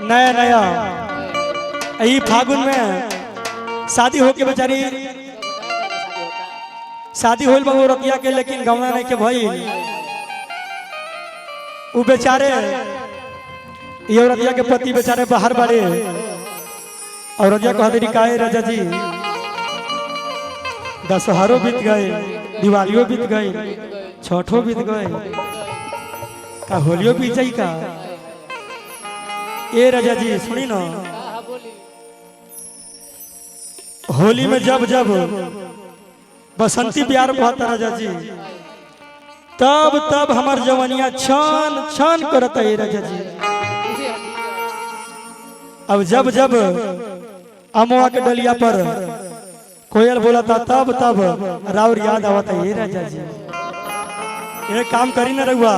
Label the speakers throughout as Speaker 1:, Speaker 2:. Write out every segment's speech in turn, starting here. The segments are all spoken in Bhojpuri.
Speaker 1: नया नया यही फागुन में शादी होके बेचारी शादी होल बहु रतिया के, लेकिन गौना नहीं के भई वो बेचारे ये रतिया के पति बेचारे बाहर बारे और रतिया को हदरी काहे राजा जी दशहरो बीत गए, दिवालियों बीत गए, छठो बीत गए, का होलियो बीत जाई का। ए राजा जी सुनी ना, होली में जब जब बसंती प्यार बहुत राजा जी तब तब हमार जवानिया छन छन करता है राजा जी। अब जब जब अमुआ के डलिया पर कोयल बोला था तब तब राउर याद आवता है राजा जी। ये काम करी ना रहुआ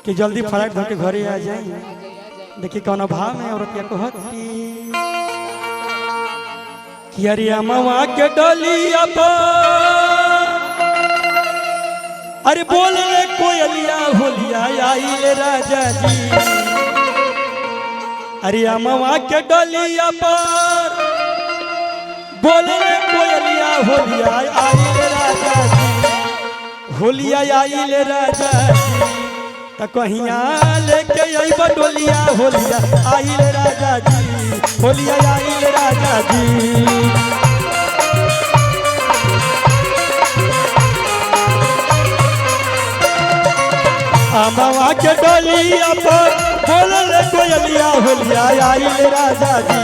Speaker 1: कि जल्दी फ्लाइट धो के घरे आ जाए। देखिए कौन भाव में औरत को होती कि अरे अमुआ के डलिया पर अरे बोल रे कोयलिया होलिया आई राजा जी। अरे अमुआ के डलिया पर बोल रे कोयलिया होलिया आई राजा जी। होलिया आई राजा जी त कहिया लेके आई बडोलिया होलिया आई राजा जी। होलिया आई राजा जी। अमुआ के डलिया पर बोल रे कोयलिया होलिया आई राजा जी।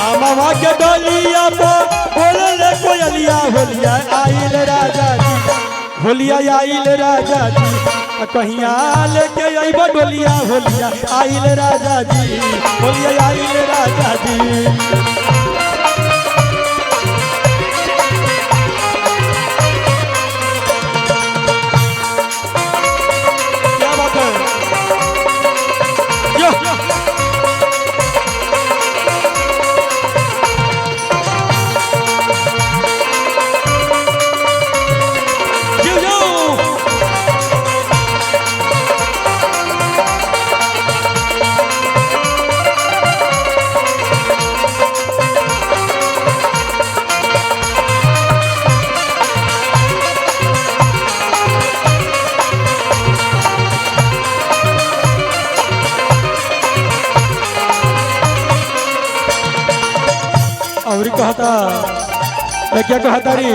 Speaker 1: अमुआ के डलिया पर बोल रे कोयलिया होलिया आई राजा जी। होलिया आई राजा जी कहिया लेके आई बडोलिया होलिया आई राजा जी। होलिया आई राजा जी। और कहता क्या कहता रे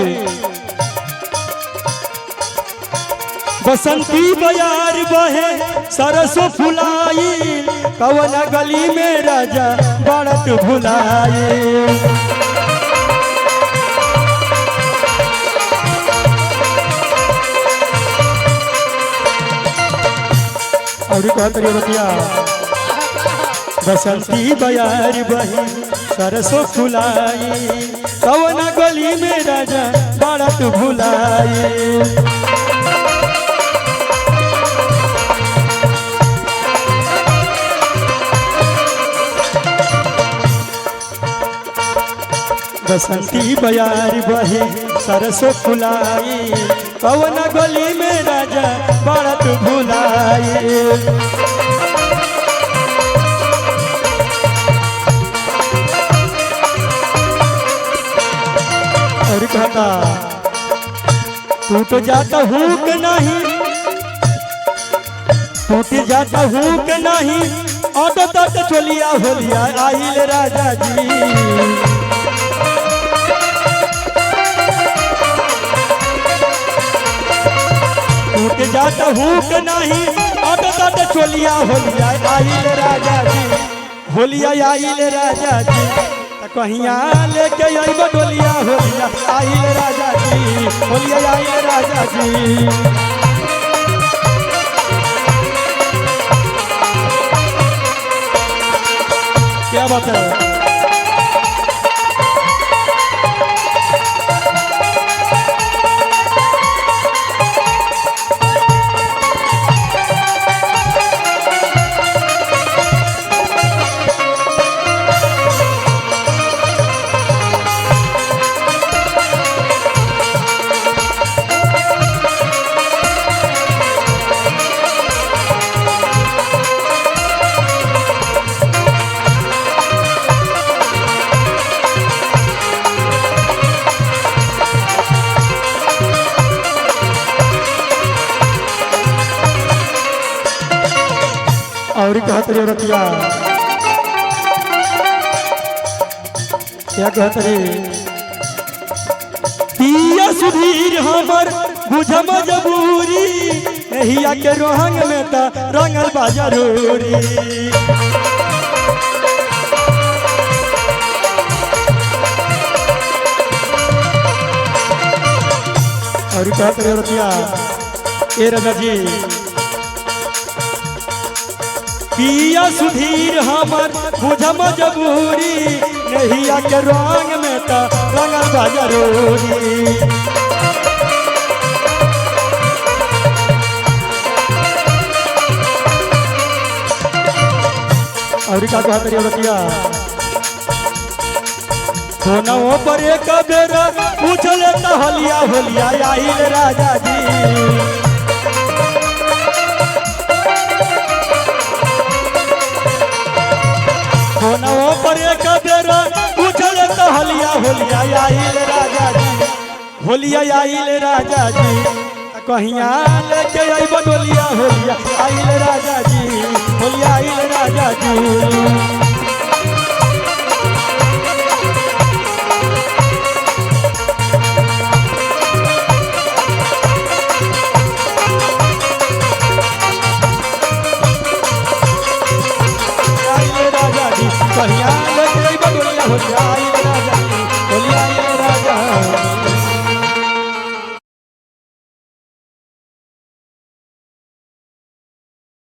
Speaker 1: बसंती बयार बहे सरसों फुलाई कवन गली में राजा बड़त भुलाई। और कहता रे बतिया बसंती बयार बहे सरसों फुलाई कवन गली में राजा बड़त भुलाई। बसंती बयार बहे सरसों फुलाई कवन गली में राजा बड़त भुलाई। और कहता टूट जाता हूँ कि नहीं, टूट जाता हूँ कि नहीं ऑटो तट चोलिया होलिया आई राजा जी। टूट जाता हूँ कि नहीं ऑटो तट चोलिया होलिया आई राजा जी। होलिया आई राजा जी कहिया लेके आई बडोलिया होलिया आई राजा जी। होलिया आई राजा जी। क्या बात है। और कहत रे रतिया क्या कहत रे पिया सुधीर हमर बुझम जबूरी नहिया के रोहंग में त रंगल बा जरूरी और कहत रे रतिया ए राजा जी पिया सुधीर हमर बुझम जबूरी नहिया के रंग में त रंगल बा जरूरी और का कहत रे रतिया सोना पर एक बेर पूछले त हलिया होलिया आइल राजा जी सोना पर एक बेर पूछले त हलिया होलिया आइल राजा जी होलिया आइल राजा जी कहिया लेके आई बडोलिया होलिया आइल राजा जी होलिया आइल राजा जी